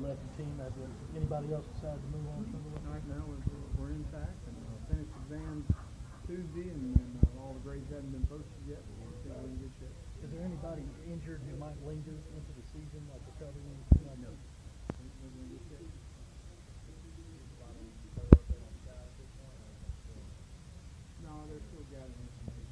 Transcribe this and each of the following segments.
left the team? Has anybody else decided to move on? Right now we're intact and finished exams Tuesday, and all the grades haven't been posted yet. But we're still in good shape. Is there anybody injured who might linger into the season, like recovery? No. No, they're still gathering information.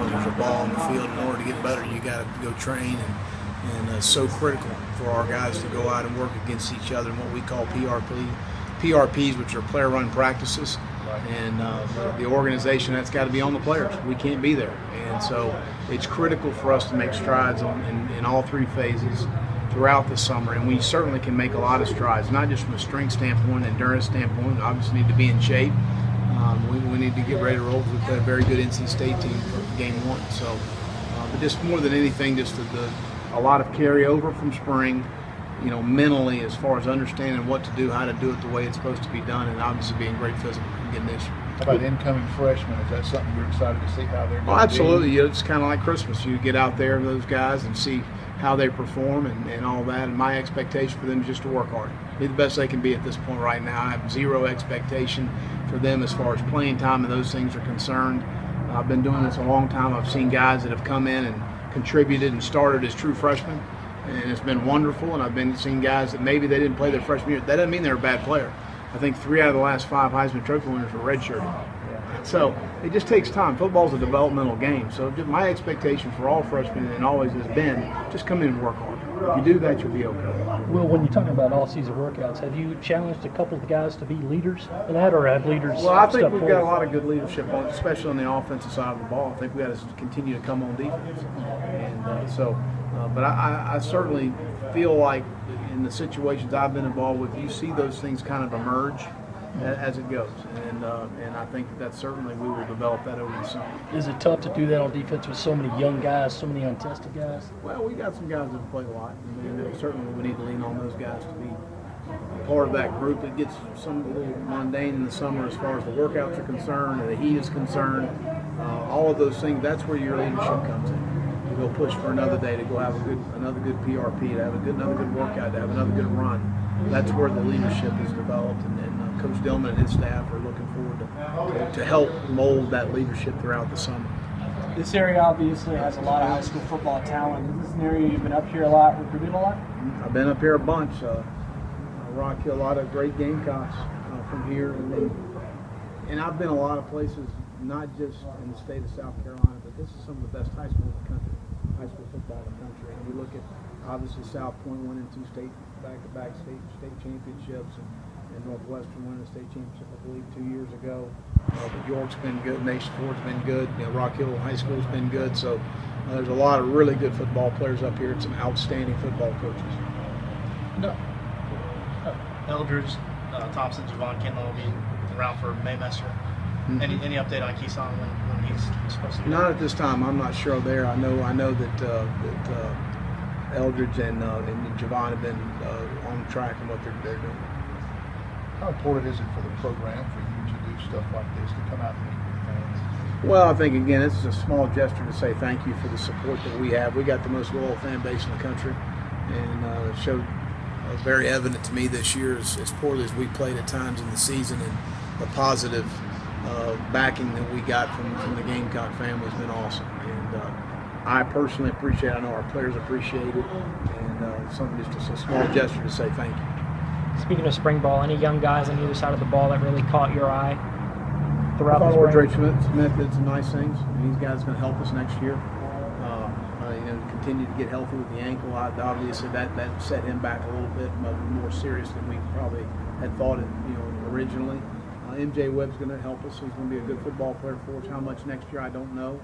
There's a ball on the field. In order to get better, you got to go train, and it's so critical for our guys to go out and work against each other in what we call PRPs, which are player-run practices. And the organization, that's got to be on the players. We can't be there, and so it's critical for us to make strides in all three phases throughout the summer, and we certainly can make a lot of strides, not just from a strength standpoint, endurance standpoint. We obviously need to be in shape. We need to get ready to roll with a very good NC State team for game one. So, but just more than anything, just a lot of carryover from spring, mentally as far as understanding what to do, how to do it the way it's supposed to be done, and obviously being great physical condition. How about incoming freshmen? Is that something you're excited to see how they're going? Absolutely. It's kind of like Christmas. You get out there with those guys and see how they perform and all that. And my expectation for them is just to work hard, be the best they can be at this point right now. I have zero expectation for them as far as playing time and those things are concerned. I've been doing this a long time. I've seen guys that have come in and contributed and started as true freshmen, and it's been wonderful. And I've been seeing guys that maybe they didn't play their freshman year. That doesn't mean they're a bad player. I think 3 out of the last 5 Heisman Trophy winners were redshirted. So it just takes time. Football's a developmental game. So my expectation for all freshmen and always has been just come in and work hard. If you do that, you'll be okay. Well, when you're talking about all-season workouts, have you challenged a couple of the guys to be leaders in that, or have leaders? Well, I think we've got a lot of good leadership, especially on the offensive side of the ball. I think we got to continue to come on defense, and but I certainly feel like in the situations I've been involved with, you see those things kind of emerge as it goes, and I think that certainly we will develop that over the summer. Is it tough to do that on defense with so many young guys, so many untested guys? Well, we got some guys that have played a lot, and certainly we need to lean on those guys to be part of that group. It gets some a little mundane in the summer as far as the workouts are concerned and the heat is concerned. All of those things, that's where your leadership comes in. To go push for another day, to go have another good PRP, to have another good workout, to have another good run. That's where the leadership is developed, and Coach Dillman and his staff are looking forward to help mold that leadership throughout the summer. This area obviously has a lot of high school football talent. Is this an area you've been up here a lot, recruited a lot? I've been up here a bunch. Rock Hill, a lot of great Gamecocks from here, and I've been a lot of places, not just in the state of South Carolina, but this is some of the best high school in the country, high school football in the country. And you look at obviously South Point winning 2 back-to-back state championships, and Northwestern winning the state championship, I believe, 2 years ago. But York's been good, Nation Ford's been good, Rock Hill High School's been good. So there's a lot of really good football players up here and some outstanding football coaches. No. Eldridge, Thompson, Javon Kendall will be around for Maymester. Mm-hmm. Any update on Keeson when he's supposed to be? Not at this time. I'm not sure there. I know that Eldridge and Javon have been on track in what they're doing. How important is it for the program for you to do stuff like this, to come out and meet with fans? Well, I think, again, this is a small gesture to say thank you for the support that we have. We got the most loyal fan base in the country, and it showed very evident to me this year, as poorly as we played at times in the season, and the positive backing that we got from the Gamecock family has been awesome. And I personally appreciate it. I know our players appreciate it, and something just a small gesture to say thank you. Speaking of spring ball, any young guys on either side of the ball that really caught your eye throughout the spring? Drake Smith did some nice things. These guys are going to help us next year. Continue to get healthy with the ankle. Obviously, that set him back a little bit more serious than we probably had thought it, originally. MJ Webb's going to help us. He's going to be a good football player for us. How much next year, I don't know.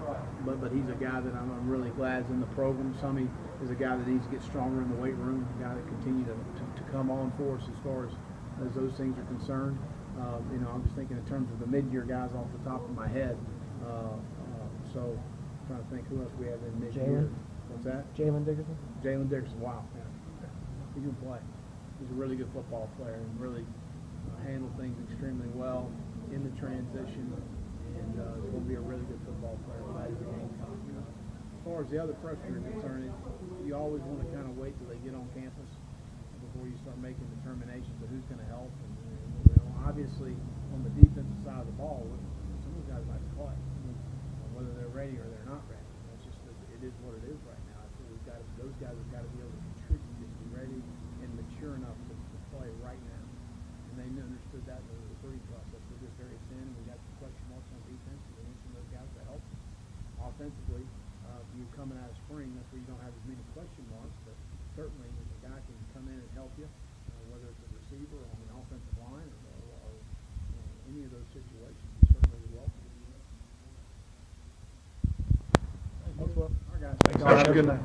But he's a guy that I'm really glad is in the program. Summy is a guy that needs to get stronger in the weight room, a guy that continue to come on for us as far as as those things are concerned. You know, I'm just thinking in terms of the mid-year guys off the top of my head. So trying to think who else we have in mid-year. What's that? Jalen Dickerson. Jalen Dickerson. Wow. Yeah. He can play. He's a really good football player and really handled things extremely well in the transition. And he's going to be a really good football player. Glad he's a Gamecock. As far as the other freshmen are concerned, you always want to kind of wait till they get on campus before you start making determinations of who's going to help. And you know, obviously, on the defensive side of the ball, some of those guys like to play, whether they're ready or they're not ready. That's just it is what it is right now. I feel those guys have got to be able to contribute and be ready and mature enough to play right now. And they understood that in the recruiting process. We're just very thin, and we got some question marks on defense. And we need some of those guys to help offensively. You coming out of spring, that's where you don't have as many question marks, but certainly if a guy can come in and help you, whether it's a receiver or on the offensive line or any of those situations, you certainly would welcome. Thanks, Will. All right, guys. Thanks, have a good night.